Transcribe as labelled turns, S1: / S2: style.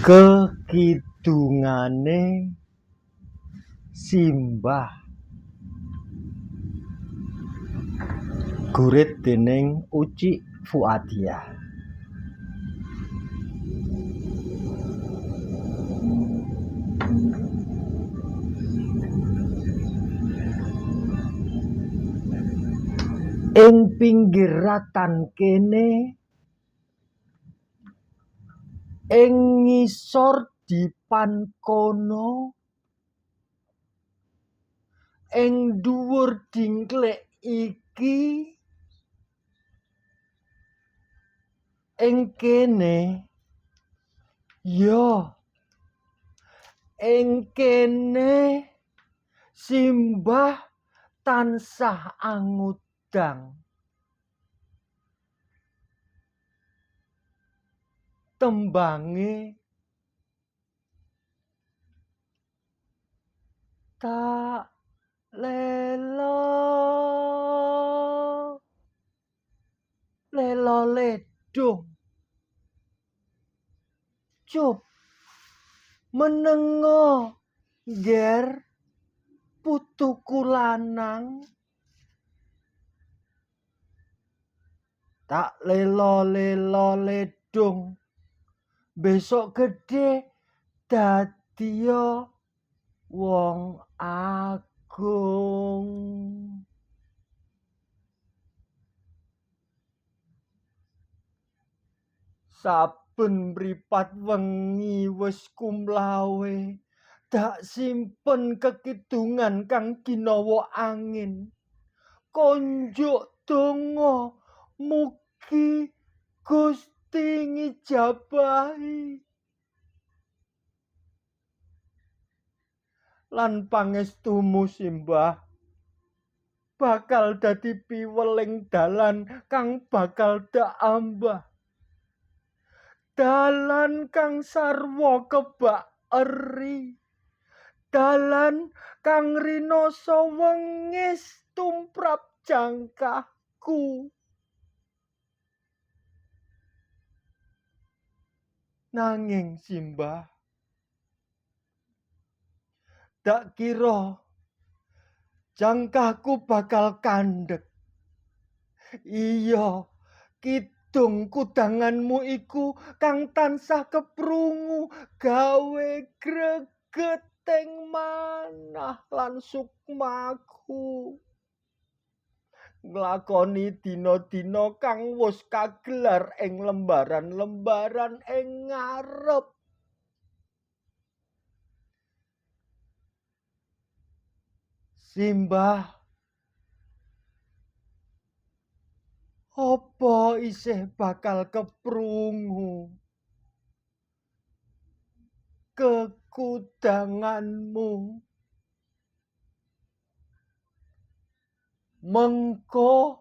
S1: Kekidungane Simbah gurit déning Uci Fuadiah. Ing pinggir ratan kene ing ngisor dipan kono ing dhuwur dingklek iki ing kene ya ing kene Simbah tansah angudang tembange tak lelo ledung cup menengo ger putuku lanang tak lelo ledung besok gede dadiya wong agung. Saben mripat wengi wis kumlawe dak simpen kekidungan kang ginawa angin. Konjuk donga mugi Gusti ngijabahi lan pangestumu Simbah bakal dadi piweling dalan kang bakal dak ambah. Dalan kang sarwa kebak eri, dalan kang rinoso wengis tumrap jangkahku. Nanging Simbah dak kira jangkahku bakal kandhek. Iya, kidung kudanganmu iku kang tansah keprungu gawe gregeting manah lan sukmaku. Nglakoni dina-dina kang wis kagelar ing lembaran-lembaran ing ngarep. Simbah, apa isih bakal keprungu kekudanganmu? Mengko